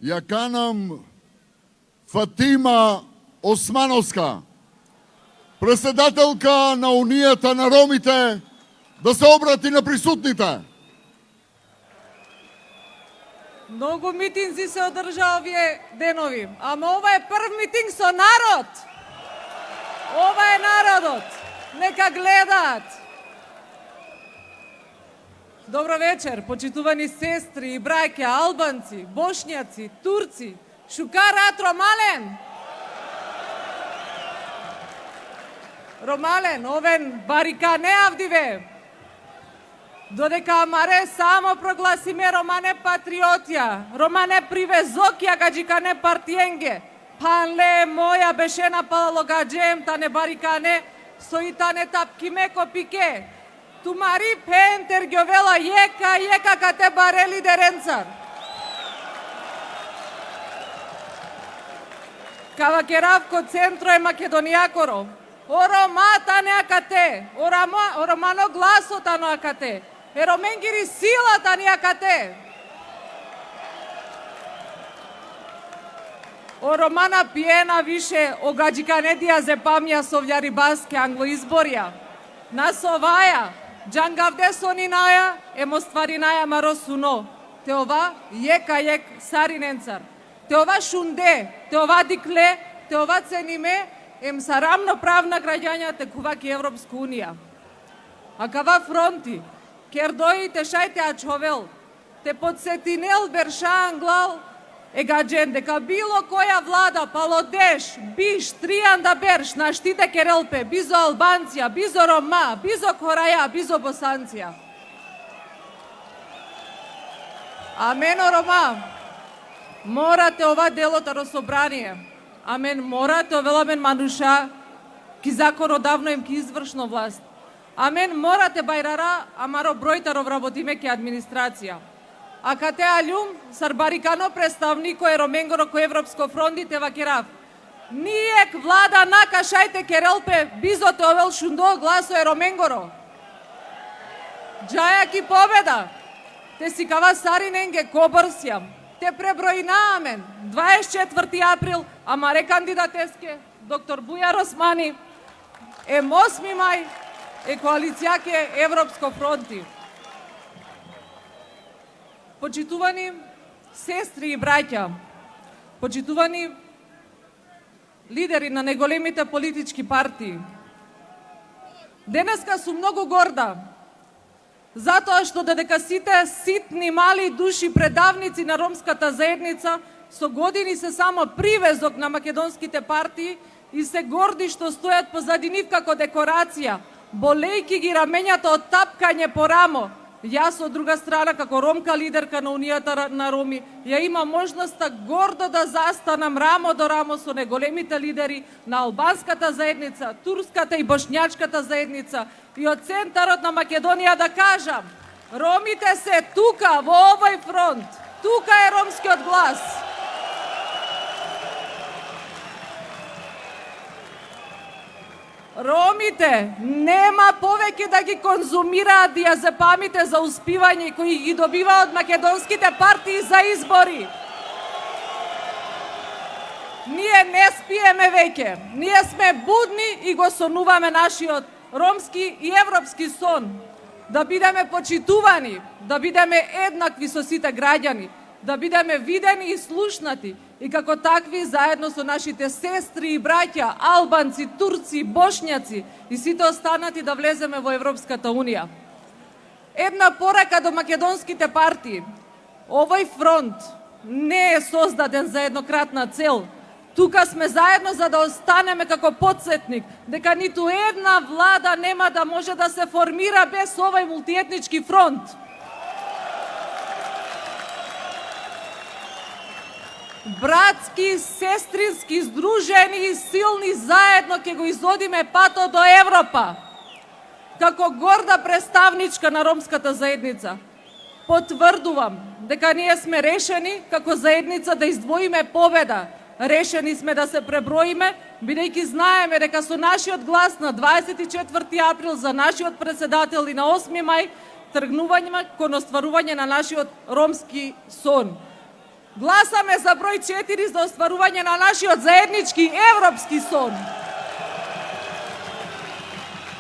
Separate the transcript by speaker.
Speaker 1: ја канам Фатима Османовска, председателка на Унијата на ромите, да се обрати на присутните.
Speaker 2: Многу митинзи се одржа овие денови, ама ова е прв митинг со народ. Ова е народот. Нека гледаат. Добро вечер, почитувани сестри и браќа, албанци, бошњаци, турци. Шукарат Ромален. Ромален, овен барика не авдиве. Додека амаре само прогласиме Романе патриотија, Романе привезокија гаджикане партиенге, панле моја бешена палалогаджем тане барикане, соитане тапкиме копике, тумари пентер гјовела јека кате барели деренцар. Кавакеравко центро е Македонијакоро, Орома тане акате, Оромано гласо тано акате, Ероменгири сила тани акате. Оромана пиена више огаджиканедија зе памја совјари баске англоизборија. Насоваја, джангавде сонинаја, емостваринаја маросуно. Те ова јек сариненцар. Те ова шунде, те ова дикле, те ова цениме, ем са рамноправна граѓања текуваки Европска унија. А кава фронти, кердоите шајте ачовел, те подсетинел берша англал, егаджен дека било која влада, палодеш, биш, тријанда берш, наштите керелпе, бизо Албанција, бизо Рома, бизо Кораја, бизо Босанција. Амено Рома, морате ова делото расобрание. Амен морате овеламен мануша ки законодавно им ки извршно власт. Амен морате бајрара амаро бројтаро вработиме ки администрација. А кате алюм сарбарикано представнико е Роменгоро ко Европско фрондите вакерав. Нијек влада нака шајте керелпе бизоте овел шундо гласо е Роменгоро. Джаја ки победа. Те си кава сариненге кобрсјам. Те пребројнаамен 24 април, амаре кандидатеске, доктор Бујар Османи, 8 мај, е коалицијаке Европско фронти. Почитувани сестри и браќа, почитувани лидери на неголемите политички партии, денеска сум многу горда, затоа што додека сите ситни мали души предавници на ромската заедница со години се само привезок на македонските партии и се горди што стојат позади нив како декорација, болејки ги рамењата од тапкање по рамо. Јас од друга страна како ромка лидерка на Унијата на роми ја имам можноста гордо да застанам рамо до рамо со неголемите лидери на албанската заедница, турската и бошњачката заедница и од центарот на Македонија да кажам, ромите се тука во овој фронт, тука е ромскиот глас. Ромите нема повеќе да ги конзумираат диазепамите за успивање кои ги добиваат од македонските партии за избори. Ние не спиеме веќе. Ние сме будни и го сонуваме нашиот ромски и европски сон. Да бидеме почитувани, да бидеме еднакви со сите граѓани, да бидеме видени и слушнати и како такви заедно со нашите сестри и браќа, албанци, турци, бошњаци и сите останати да влеземе во Европската унија. Една порака до македонските партии. Овој фронт не е создаден за еднократна цел. Тука сме заедно за да останеме како потсетник дека ниту една влада нема да може да се формира без овој мултиетнички фронт. Братски, сестрински, здружени и силни заедно ќе го изодиме патот до Европа. Како горда представничка на ромската заедница, потврдувам дека ние сме решени како заедница да издвоиме победа. Решени сме да се преброиме, бидејќи знаеме дека со нашиот глас на 24 април за нашиот председател и на 8 мај тргнување кон остварување на нашиот ромски сон. Гласаме за број 4 за остварување на нашиот заеднички европски сон.